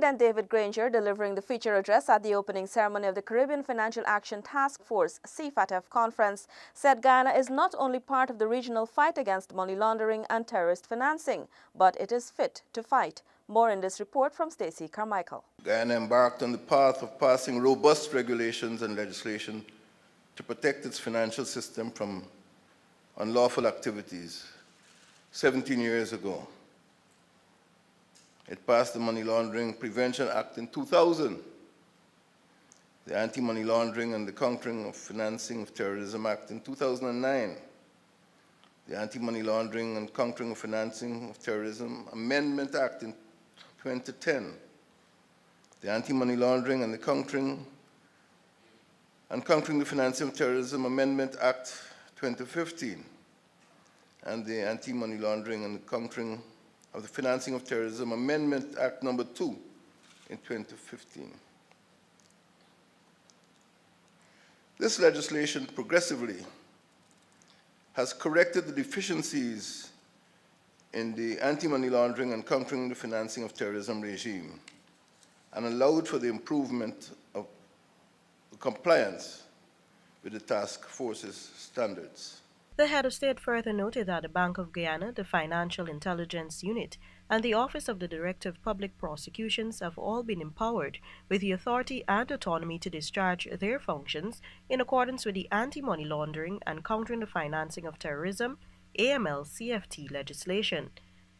President David Granger, delivering the feature address at the opening ceremony of the Caribbean Financial Action Task Force CFATF conference, said Guyana is not only part of the regional fight against money laundering and terrorist financing, but it is fit to fight. More in this report from Stacey Carmichael. Guyana embarked on the path of passing robust regulations and legislation to protect its financial system from unlawful activities 17 years ago. It passed the Money Laundering Prevention Act in 2000, the Anti-Money Laundering and the Countering of Financing of Terrorism Act in 2009, the Anti-Money Laundering and Countering of Financing of Terrorism Amendment Act in 2010, the Anti-Money Laundering and the Countering the Financing of Terrorism Amendment Act 2015, and the Anti-Money Laundering and the Countering of the Financing of Terrorism Amendment Act No. 2 in 2015. This legislation progressively has corrected the deficiencies in the anti-money laundering and countering the financing of terrorism regime and allowed for the improvement of compliance with the task force's standards. The head of state further noted that the Bank of Guyana, the Financial Intelligence Unit, and the Office of the Director of Public Prosecutions have all been empowered with the authority and autonomy to discharge their functions in accordance with the Anti-Money Laundering and Countering the Financing of Terrorism (AML-CFT) legislation.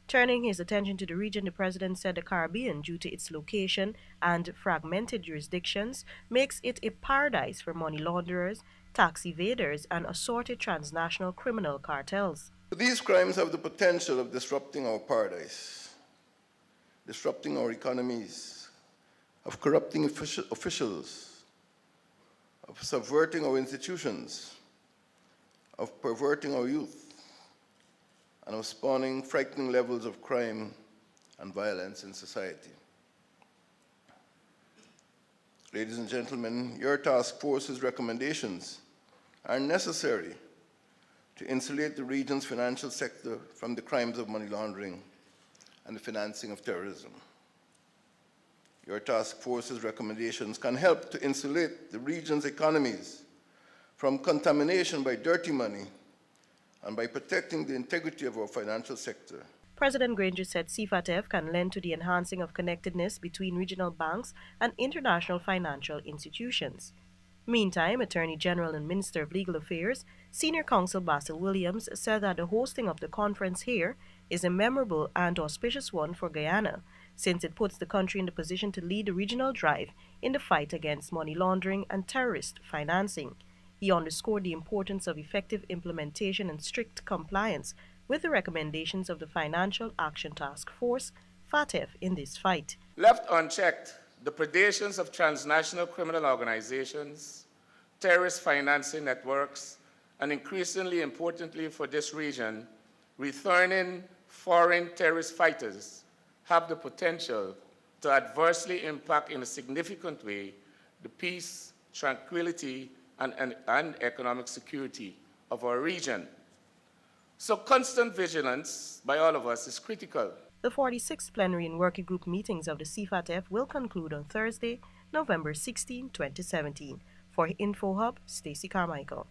Turning his attention to the region, the President said the Caribbean, due to its location and fragmented jurisdictions, makes it a paradise for money launderers, tax evaders, and assorted transnational criminal cartels. These crimes have the potential of disrupting our paradise, disrupting our economies, of corrupting officials, of subverting our institutions, of perverting our youth, and of spawning frightening levels of crime and violence in society. Ladies and gentlemen, your task force's recommendations are necessary to insulate the region's financial sector from the crimes of money laundering and the financing of terrorism. Your task force's recommendations can help to insulate the region's economies from contamination by dirty money and by protecting the integrity of our financial sector. President Granger said CFATF can lend to the enhancing of connectedness between regional banks and international financial institutions. Meantime, Attorney General and Minister of Legal Affairs, Senior Counsel Basil Williams, said that the hosting of the conference here is a memorable and auspicious one for Guyana, since it puts the country in the position to lead the regional drive in the fight against money laundering and terrorist financing. He underscored the importance of effective implementation and strict compliance with the recommendations of the Financial Action Task Force, FATF, in this fight. Left unchecked, the predations of transnational criminal organizations, terrorist financing networks, and increasingly importantly for this region, returning foreign terrorist fighters have the potential to adversely impact in a significant way the peace, tranquility, and economic security of our region. So constant vigilance by all of us is critical. The 46th plenary and working group meetings of the CFATF will conclude on Thursday, November 16, 2017. For InfoHub, Stacey Carmichael.